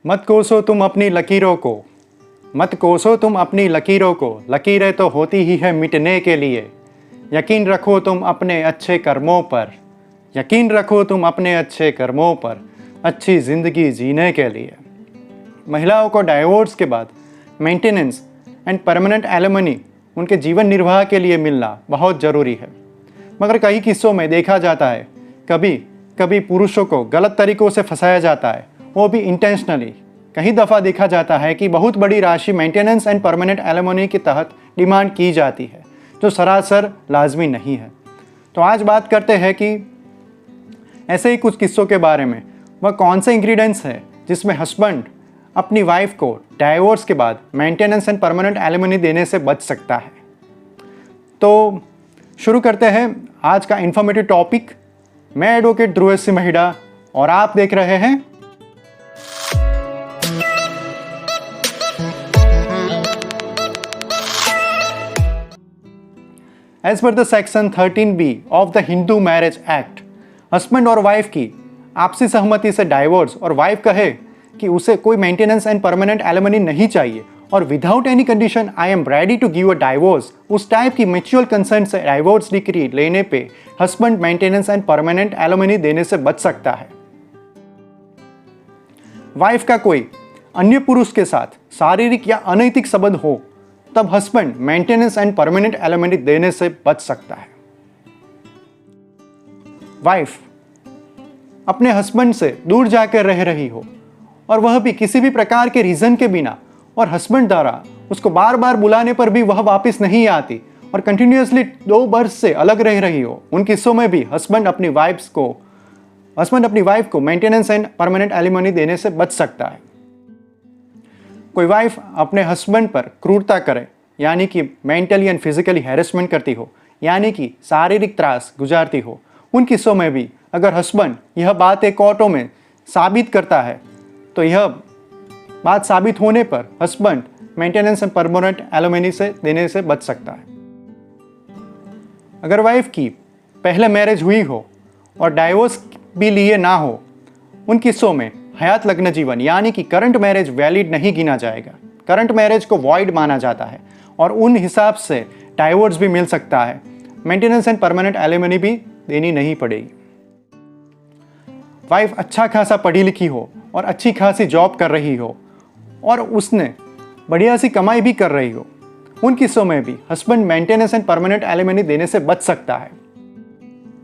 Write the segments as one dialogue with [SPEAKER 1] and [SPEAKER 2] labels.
[SPEAKER 1] मत कोसो तुम अपनी लकीरों को, मत कोसो तुम अपनी लकीरों को, लकीरें तो होती ही है मिटने के लिए। यकीन रखो तुम अपने अच्छे कर्मों पर, यकीन रखो तुम अपने अच्छे कर्मों पर, अच्छी ज़िंदगी जीने के लिए। महिलाओं को डाइवोर्स के बाद मेंटेनेंस एंड परमानेंट एलिमनी उनके जीवन निर्वाह के लिए मिलना बहुत ज़रूरी है, मगर कई किस्सों में देखा जाता है कभी कभी पुरुषों को गलत तरीक़ों से फंसाया जाता है, वो भी इंटेंशनली। कई दफ़ा देखा जाता है कि बहुत बड़ी राशि मेंटेनेंस एंड परमानेंट एलिमनी के तहत डिमांड की जाती है, जो सरासर लाजमी नहीं है। तो आज बात करते हैं कि ऐसे ही कुछ किस्सों के बारे में, वह कौन से इंग्रेडिएंट्स हैं जिसमें हस्बैंड अपनी वाइफ को डाइवोर्स के बाद मेंटेनेंस एंड परमानेंट एलिमनी देने से बच सकता है। तो शुरू करते हैं आज का इन्फॉर्मेटिव टॉपिक। मैं एडवोकेट ध्रुव सिंह महिड़ा और आप देख रहे हैं as per the section 13B of the Hindu marriage act, husband और वाइफ की आपसी सहमति से डाइवोर्स और वाइफ कहे कि उसे कोई मेंटेनेंस एंड परमानेंट एलिमनी नहीं चाहिए और without any condition I am ready to give a divorce, उस टाइप की म्यूचुअल कंसेंट से डाइवोर्स डिक्री लेने पे husband maintenance and permanent alimony देने से बच सकता है। वाइफ का कोई अन्य पुरुष के साथ शारीरिक या अनैतिक संबंध हो तब husband maintenance and permanent alimony देने से बच सकता है। वाइफ अपने हस्बैंड से दूर जाकर रह रही हो और वह भी किसी भी प्रकार के रीजन के बिना, और हस्बैंड द्वारा उसको बार बार बुलाने पर भी वह वापस नहीं आती और कंटिन्यूअसली 2 वर्ष से अलग रह रही हो, उन किस्सों में भी हस्बैंड अपनी वाइफ को मेंटेनेंस एंड परमानेंट एलिमनी देने से बच सकता है। कोई वाइफ अपने हस्बैंड पर क्रूरता करे, यानी कि मेंटली एंड फिजिकली हैरेसमेंट करती हो, यानी कि शारीरिक त्रास गुजारती हो, उन किस्सों में भी अगर हस्बैंड यह बात एक कोर्टों में साबित करता है तो यह बात साबित होने पर husband maintenance and permanent alimony से देने से बच सकता है। अगर वाइफ की पहले मैरिज हुई हो और डाइवोर्स भी लिए ना हो, उन किस्सों में हयात लग्न जीवन यानी कि करंट मैरिज वैलिड नहीं गिना जाएगा। करंट मैरिज को वॉइड माना जाता है और उन हिसाब से डाइवोर्स भी मिल सकता है, मेंटेनेंस एंड परमानेंट एलिमनी भी देनी नहीं पड़ेगी। वाइफ अच्छा खासा पढ़ी लिखी हो और अच्छी खासी जॉब कर रही हो और उसने बढ़िया सी कमाई भी कर रही हो, उन किस्सों में भी husband maintenance and permanent alimony देने से बच सकता है।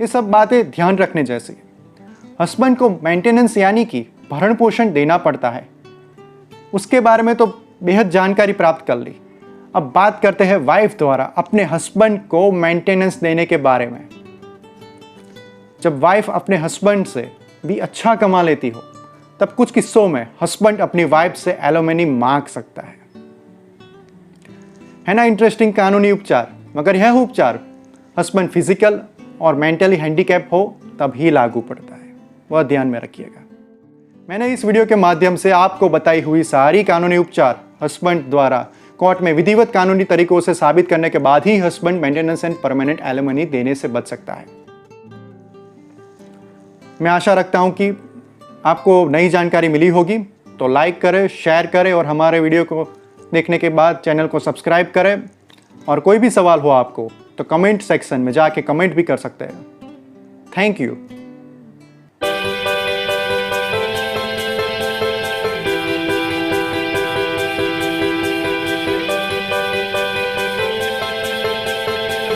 [SPEAKER 1] ये सब बातें ध्यान रखने जैसी। हस्बैंड को मेंटेनेंस यानी कि भरण पोषण देना पड़ता है, उसके बारे में तो बेहद जानकारी प्राप्त कर ली। अब बात करते हैं वाइफ द्वारा अपने हस्बैंड को मेंटेनेंस देने के बारे में। जब वाइफ अपने हस्बैंड से भी अच्छा कमा लेती हो तब कुछ किस्सों में हस्बैंड अपनी वाइफ से एलिमनी मांग सकता है ना इंटरेस्टिंग कानूनी उपचार। मगर यह उपचार हस्बैंड फिजिकल और मेंटली हैंडीकैप हो तब ही लागू पड़ता है, वह ध्यान में रखिएगा। मैंने इस वीडियो के माध्यम से आपको बताई हुई सारी कानूनी उपचार हस्बैंड द्वारा कोर्ट में विधिवत कानूनी तरीकों से साबित करने के बाद ही husband maintenance and permanent alimony देने से बच सकता है। मैं आशा रखता हूं कि आपको नई जानकारी मिली होगी, तो लाइक करें, शेयर करें और हमारे वीडियो को देखने के बाद चैनल को सब्सक्राइब करें। और कोई भी सवाल हो आपको तो कमेंट सेक्शन में जाके कमेंट भी कर सकते हैं। Thank you.